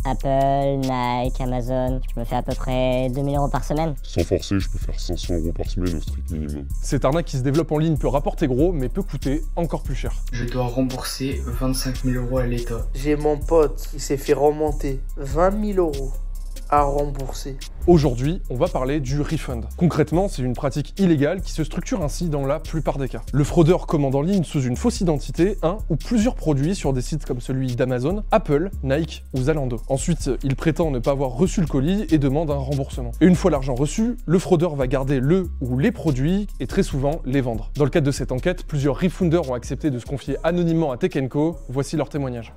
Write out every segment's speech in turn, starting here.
Apple, Nike, Amazon, je me fais à peu près 2000 € par semaine. Sans forcer, je peux faire 500 € par semaine au strict minimum. Cette arnaque qui se développe en ligne peut rapporter gros, mais peut coûter encore plus cher. Je dois rembourser 25 000 € à l'État. J'ai mon pote qui s'est fait remonter 20 000 € à rembourser. Aujourd'hui, on va parler du refund. Concrètement, c'est une pratique illégale qui se structure ainsi dans la plupart des cas. Le fraudeur commande en ligne sous une fausse identité un ou plusieurs produits sur des sites comme celui d'Amazon, Apple, Nike ou Zalando. Ensuite, il prétend ne pas avoir reçu le colis et demande un remboursement. Et une fois l'argent reçu, le fraudeur va garder le ou les produits et très souvent les vendre. Dans le cadre de cette enquête, plusieurs refunders ont accepté de se confier anonymement à Tech & Co. Voici leur témoignage.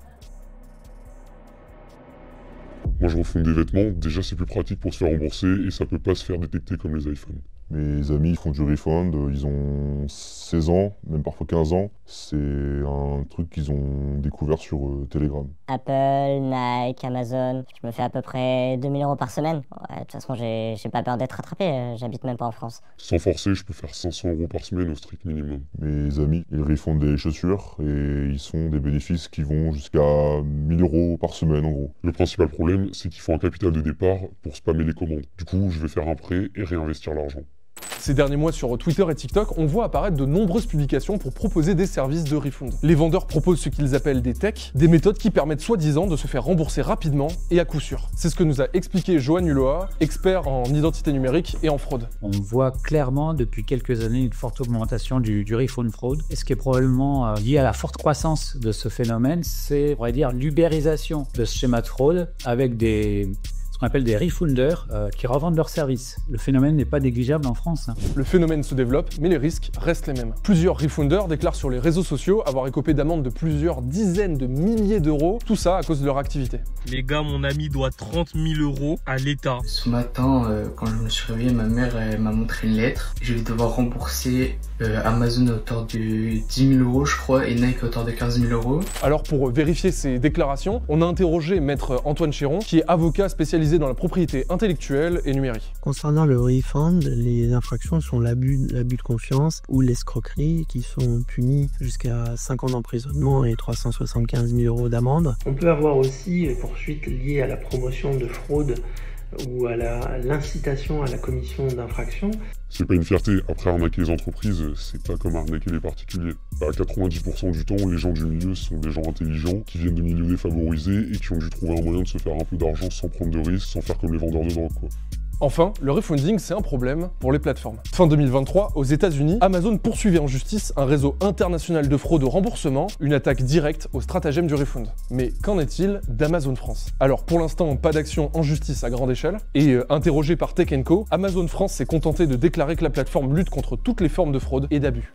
Moi je refonde des vêtements, déjà c'est plus pratique pour se faire rembourser et ça peut pas se faire détecter comme les iPhones. Mes amis font du refund, ils ont 16 ans, même parfois 15 ans. C'est un truc qu'ils ont découvert sur Telegram. Apple, Nike, Amazon, je me fais à peu près 2000 € par semaine. Ouais, de toute façon, j'ai pas peur d'être rattrapé, j'habite même pas en France. Sans forcer, je peux faire 500 € par semaine au strict minimum. Mes amis, ils refondent des chaussures et ils font des bénéfices qui vont jusqu'à 1000 € par semaine en gros. Le principal problème, c'est qu'il faut un capital de départ pour spammer les commandes. Du coup, je vais faire un prêt et réinvestir l'argent. Ces derniers mois sur Twitter et TikTok, on voit apparaître de nombreuses publications pour proposer des services de refund. Les vendeurs proposent ce qu'ils appellent des techs, des méthodes qui permettent soi-disant de se faire rembourser rapidement et à coup sûr. C'est ce que nous a expliqué Johan Hulloa, expert en identité numérique et en fraude. On voit clairement depuis quelques années une forte augmentation du refund fraud. Et ce qui est probablement lié à la forte croissance de ce phénomène, c'est, on va dire, l'ubérisation de ce schéma de fraude avec qu'on appelle des refunders qui revendent leurs services. Le phénomène n'est pas négligeable en France. Le phénomène se développe, mais les risques restent les mêmes. Plusieurs refunders déclarent sur les réseaux sociaux avoir écopé d'amendes de plusieurs dizaines de milliers d'euros, tout ça à cause de leur activité. Les gars, mon ami doit 30 000 € à l'État. Ce matin, quand je me suis réveillé, ma mère m'a montré une lettre. Je vais devoir rembourser Amazon à hauteur de 10 000 € je crois et Nike à hauteur de 15 000 €. Alors pour vérifier ces déclarations, on a interrogé maître Antoine Chéron, qui est avocat spécialisé dans la propriété intellectuelle et numérique. Concernant le refund, les infractions sont l'abus de confiance ou l'escroquerie qui sont punies jusqu'à 5 ans d'emprisonnement et 375 000 € d'amende. On peut avoir aussi poursuites liées à la promotion de fraude ou à l'incitation à la commission d'infractions. C'est pas une fierté, après arnaquer les entreprises, c'est pas comme arnaquer les particuliers. À 90% du temps, les gens du milieu sont des gens intelligents, qui viennent de milieux défavorisés et qui ont dû trouver un moyen de se faire un peu d'argent sans prendre de risques, sans faire comme les vendeurs de drogue quoi. Enfin, le refunding, c'est un problème pour les plateformes. Fin 2023, aux États-Unis, Amazon poursuivait en justice un réseau international de fraude au remboursement, une attaque directe au stratagème du refund. Mais qu'en est-il d'Amazon France? Alors pour l'instant, pas d'action en justice à grande échelle, et interrogé par Tech & Co, Amazon France s'est contenté de déclarer que la plateforme lutte contre toutes les formes de fraude et d'abus.